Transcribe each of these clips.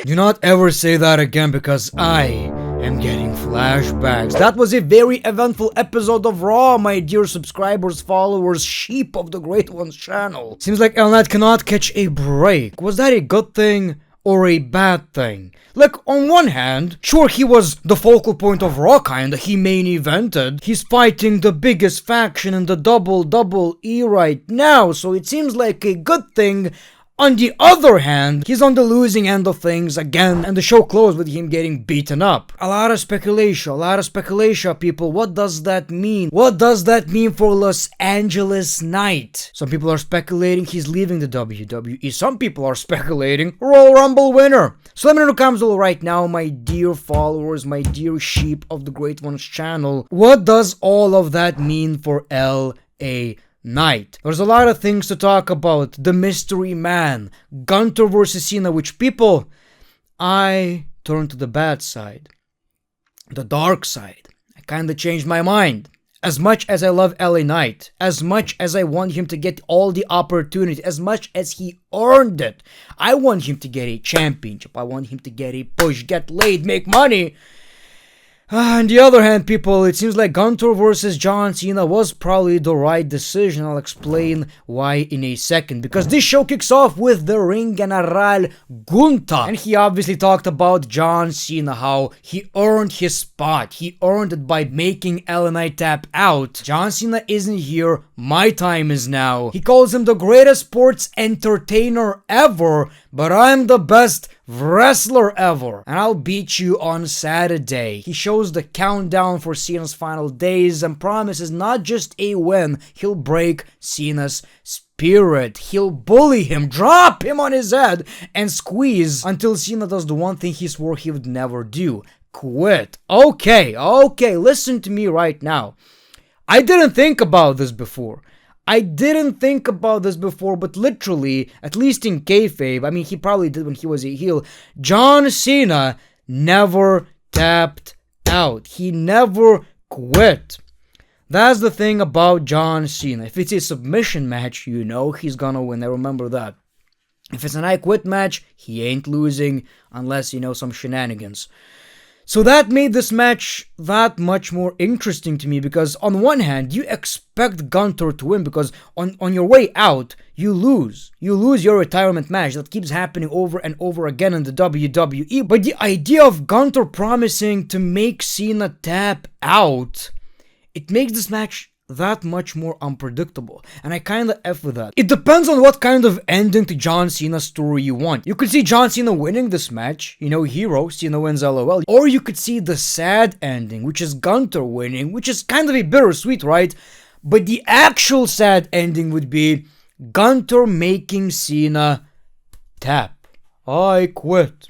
Do not ever say that again, because I am getting flashbacks. That was a very eventful episode of Raw, my dear subscribers, followers, sheep of the Great One's channel. Seems like LA cannot catch a break. Was that a good thing or a bad thing? Like, on one hand, sure, he was the focal point of Raw, kinda. He main evented. He's fighting the biggest faction in the WWE right now, so it seems like a good thing. On the other hand, he's on the losing end of things again, and the show closed with him getting beaten up. A lot of speculation, people. What does that mean? What does that mean for Los Angeles Knight? Some people are speculating he's leaving the WWE. Some people are speculating Royal Rumble winner. So let me know in the comments below right now, my dear followers, my dear sheep of the Great One's channel. What does all of that mean for LA Knight? There's a lot of things to talk about. The mystery man, Gunther versus Cena, which people, I turned to the bad side, the dark side. I kind of changed my mind. As much as I love LA Knight, as much as I want him to get all the opportunity, as much as he earned it, I want him to get a championship. I want him to get a push, get laid, make money. On the other hand, people, it seems like Gunther versus John Cena was probably the right decision. I'll explain why in a second. Because this show kicks off with the ring general Gunther. And he obviously talked about John Cena, how he earned his spot. He earned it by making LA Knight tap out. John Cena isn't here. My time is now. He calls him the greatest sports entertainer ever, but I'm the best wrestler ever, and I'll beat you on Saturday. He shows the countdown for Cena's final days and promises not just a win, he'll break Cena's spirit. He'll bully him, drop him on his head, and squeeze until Cena does the one thing he swore he would never do: quit. Okay, listen to me right now. I didn't think about this before. But literally, at least in kayfabe, I mean, he probably did when he was a heel, John Cena never tapped out. He never quit. That's the thing about John Cena. If it's a submission match, you know he's gonna win. I remember that. If it's an I quit match, he ain't losing unless, you know, some shenanigans. So that made this match that much more interesting to me, because on one hand, you expect Gunther to win because on your way out, you lose. You lose your retirement match. That keeps happening over and over again in the WWE. But the idea of Gunther promising to make Cena tap out, it makes this match that much more unpredictable, and I kinda F with that. It depends on what kind of ending to John Cena's story you want. You could see John Cena winning this match, you know, hero, Cena wins LOL, or you could see the sad ending, which is Gunther winning, which is kind of a bittersweet, right? But the actual sad ending would be Gunther making Cena tap. I quit.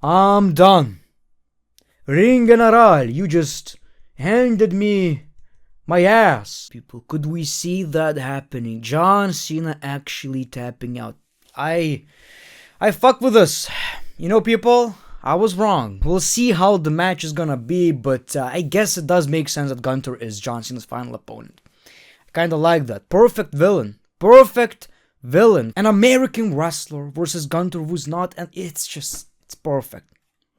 I'm done. Ring general, you just handed me my ass. People, could we see that happening? John Cena actually tapping out. I fuck with this. You know, people, I was wrong. We'll see how the match is gonna be, but I guess it does make sense that Gunther is John Cena's final opponent. I kinda like that. Perfect villain. An American wrestler versus Gunther who's not, and it's perfect.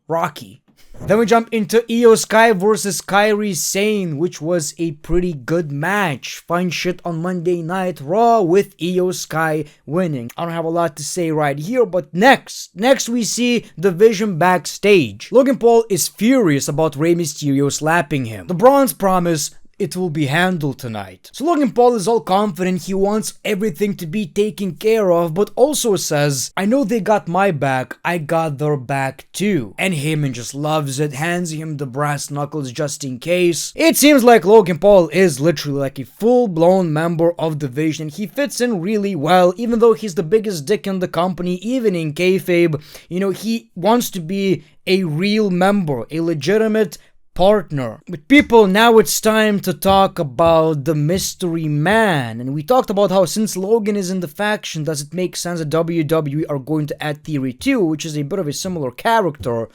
Rocky. Then we jump into Io Sky versus Kairi Sane, which was a pretty good match. Fun shit on Monday Night Raw with Io Sky winning. I don't have a lot to say right here, but next we see Division backstage. Logan Paul is furious about Rey Mysterio slapping him. The Bronze promise it will be handled tonight. So Logan Paul is all confident, he wants everything to be taken care of, but also says, I know they got my back, I got their back too. And Heyman just loves it, hands him the brass knuckles just in case. It seems like Logan Paul is literally like a full-blown member of Division. He fits in really well, even though he's the biggest dick in the company, even in kayfabe. You know, he wants to be a real member, a legitimate partner. But people, now it's time to talk about the mystery man. And we talked about how since Logan is in the faction, does it make sense that WWE are going to add Theory 2, which is a bit of a similar character.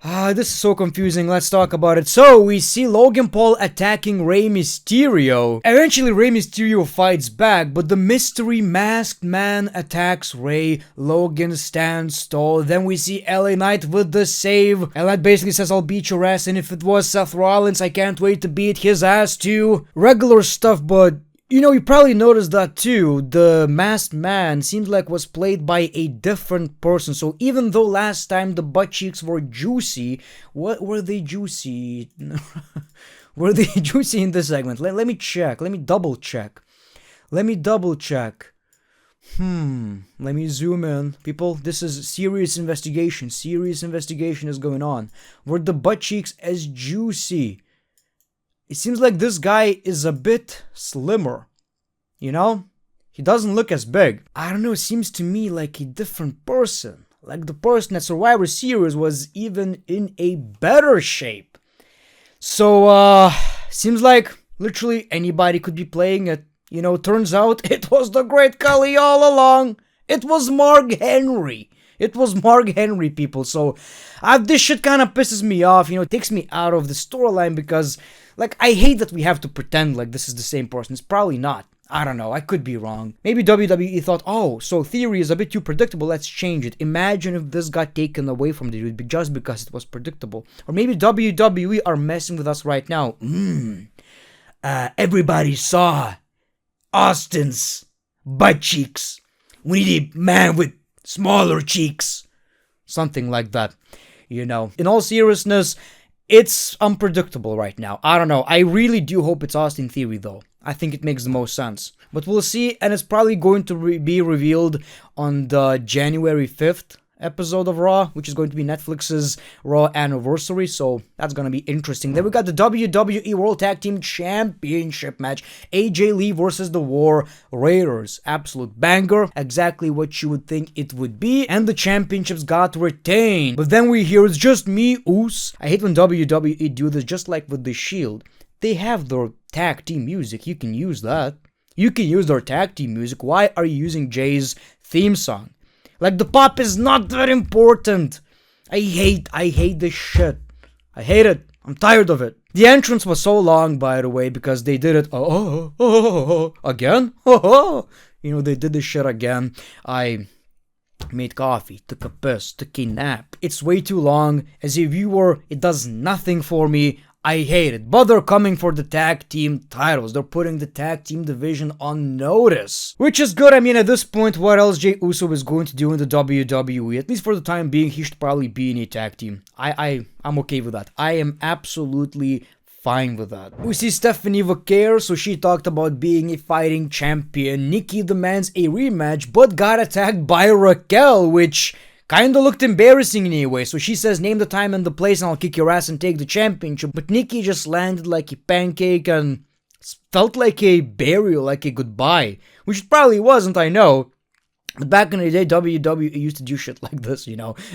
This is so confusing. Let's talk about it. So, we see Logan Paul attacking Rey Mysterio. Eventually, Rey Mysterio fights back, but the mystery masked man attacks Rey. Logan stands tall. Then we see LA Knight with the save. LA Knight basically says, I'll beat your ass, and if it was Seth Rollins, I can't wait to beat his ass too. Regular stuff, but you probably noticed that too. The masked man seems like was played by a different person. So even though last time the butt cheeks were juicy, what were they juicy? Were they juicy in this segment? Let me check. Let me double check. Let me zoom in. People, this is serious investigation. Serious investigation is going on. Were the butt cheeks as juicy? It seems like this guy is a bit slimmer. He doesn't look as big. I don't know, it seems to me like a different person. Like the person at Survivor Series was even in a better shape. So, seems like literally anybody could be playing it. Turns out it was the Great Khali all along. It was Mark Henry. It was Mark Henry, people. So, this shit kind of pisses me off. It takes me out of the storyline because, I hate that we have to pretend like this is the same person. It's probably not. I don't know. I could be wrong. Maybe WWE thought, oh, so Theory is a bit too predictable. Let's change it. Imagine if this got taken away from the dude just because it was predictable. Or maybe WWE are messing with us right now. Everybody saw Austin's butt cheeks. We need a man with smaller cheeks. Something like that. In all seriousness, it's unpredictable right now. I don't know. I really do hope it's Austin Theory, though. I think it makes the most sense. But we'll see, and it's probably going to be revealed on the January 5th episode of Raw, which is going to be Netflix's Raw anniversary, so that's going to be interesting. Then we got the WWE World Tag Team Championship match. AJ Lee versus the War Raiders. Absolute banger. Exactly what you would think it would be. And the championships got retained. But then we hear it's just me, Oos. I hate when WWE do this, just like with the Shield. They have their tag team music. You can use that. You can use their tag team music. Why are you using Jay's theme song? The pop is not that important. I hate this shit. I hate it. I'm tired of it. The entrance was so long, by the way, because they did it again. They did this shit again. I made coffee, took a piss, took a nap. It's way too long. As a viewer, it does nothing for me. I hate it, but they're coming for the tag team titles. They're putting the tag team division on notice, which is good. I mean, at this point, what else Jey Uso is going to do in the WWE? At least for the time being, he should probably be in a tag team. I'm okay with that. I am absolutely fine with that. We see Stephanie Vaquer, so she talked about being a fighting champion. Nikki demands a rematch, but got attacked by Raquel, which kinda looked embarrassing anyway, so she says name the time and the place and I'll kick your ass and take the championship. But Nikki just landed like a pancake and felt like a burial, like a goodbye. Which it probably wasn't, I know. But back in the day, WWE used to do shit like this,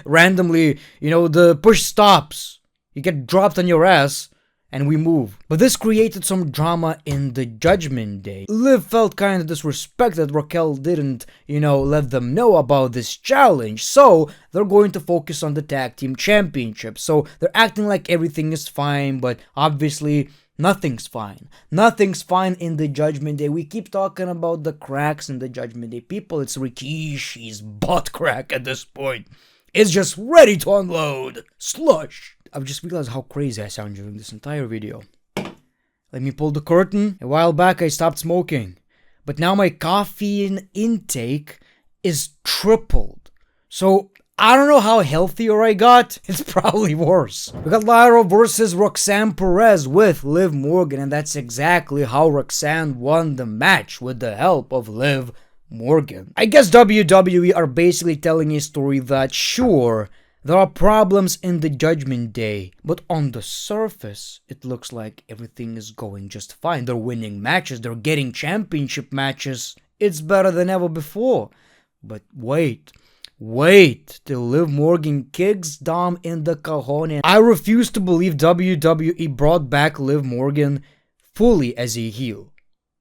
Randomly, the push stops. You get dropped on your ass. And we move. But this created some drama in the Judgment Day. Liv felt kind of disrespected Raquel didn't, let them know about this challenge. So, they're going to focus on the Tag Team Championship. So, they're acting like everything is fine, but obviously, nothing's fine. Nothing's fine in the Judgment Day. We keep talking about the cracks in the Judgment Day. People, it's Rikishi's butt crack at this point. It's just ready to unload. Slush. I've just realized how crazy I sound during this entire video. Let me pull the curtain. A while back I stopped smoking, but now my caffeine intake is tripled. So I don't know how healthier I got. It's probably worse. We got Lyra versus Roxanne Perez with Liv Morgan, and that's exactly how Roxanne won the match, with the help of Liv Morgan. I guess WWE are basically telling a story that, sure, there are problems in the Judgment Day, but on the surface, it looks like everything is going just fine. They're winning matches, they're getting championship matches. It's better than ever before. But wait till Liv Morgan kicks Dom in the cojones. I refuse to believe WWE brought back Liv Morgan fully as a heel.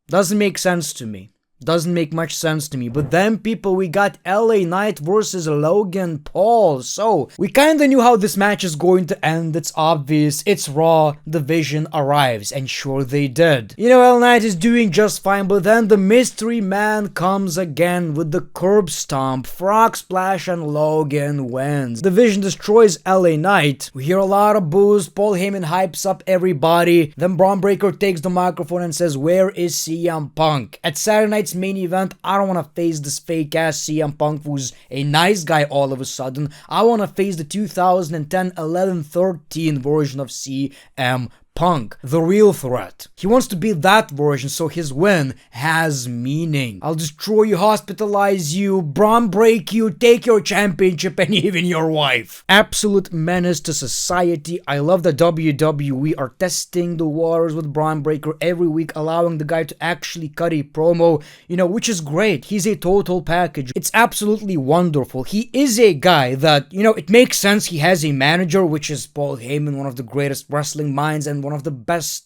Doesn't make sense to me. Doesn't make much sense to me. But then, people, we got LA Knight versus Logan Paul. So, we kinda knew how this match is going to end. It's obvious. It's Raw. The Vision arrives. And sure they did. You know, LA Knight is doing just fine. But then the mystery man comes again with the curb stomp, frog splash, and Logan wins. The Vision destroys LA Knight. We hear a lot of boos. Paul Heyman hypes up everybody. Then Braun Breaker takes the microphone and says, "Where is CM Punk?" At Saturday night's main event, I don't want to face this fake ass CM Punk who's a nice guy all of a sudden. I want to face the 2010, 11, 13 version of CM Punk, the real threat. He wants to be that version, so his win has meaning. I'll destroy you, hospitalize you, Braun break you, take your championship, and even your wife. Absolute menace to society. I love that WWE are testing the waters with Braun Breaker every week, allowing the guy to actually cut a promo, which is great. He's a total package. It's absolutely wonderful. He is a guy that, it makes sense he has a manager, which is Paul Heyman, one of the greatest wrestling minds and one of the best,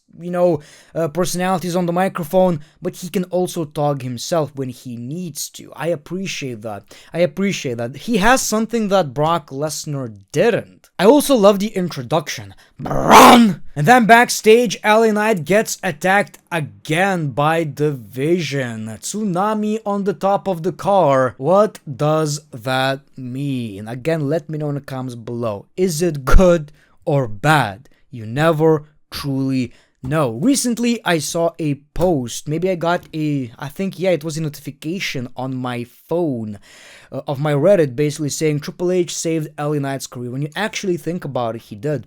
personalities on the microphone, but he can also talk himself when he needs to. I appreciate that. He has something that Brock Lesnar didn't. I also love the introduction. Braun! And then backstage, LA Knight gets attacked again by the Vision. Tsunami on the top of the car. What does that mean? Again, let me know in the comments below. Is it good or bad? You never truly know. Recently, I saw a post. Maybe I got it was a notification on my phone of my Reddit basically saying Triple H saved LA Knight's career. When you actually think about it, he did.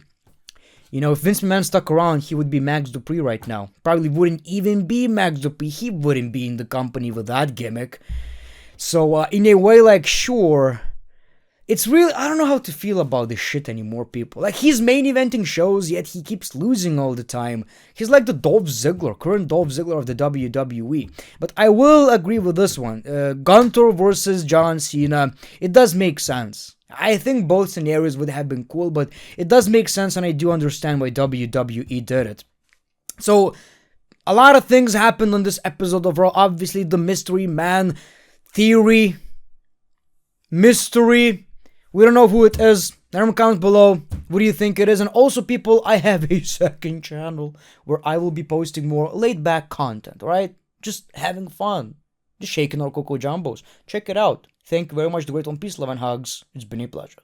If Vince McMahon stuck around, he would be Max Dupree right now. Probably wouldn't even be Max Dupree. He wouldn't be in the company with that gimmick. So, in a way, sure. It's really, I don't know how to feel about this shit anymore, people. He's main eventing shows, yet he keeps losing all the time. He's like the current Dolph Ziggler of the WWE. But I will agree with this one. Gunther versus John Cena, it does make sense. I think both scenarios would have been cool, but it does make sense, and I do understand why WWE did it. So, a lot of things happened on this episode of Raw. Obviously, the mystery man theory. Mystery. We don't know who it is. Let them comment below. What do you think it is? And also, people, I have a second channel where I will be posting more laid-back content, alright? Just having fun. Just shaking our Coco Jumbos. Check it out. Thank you very much. The Great One. Peace, love, and hugs. It's been a pleasure.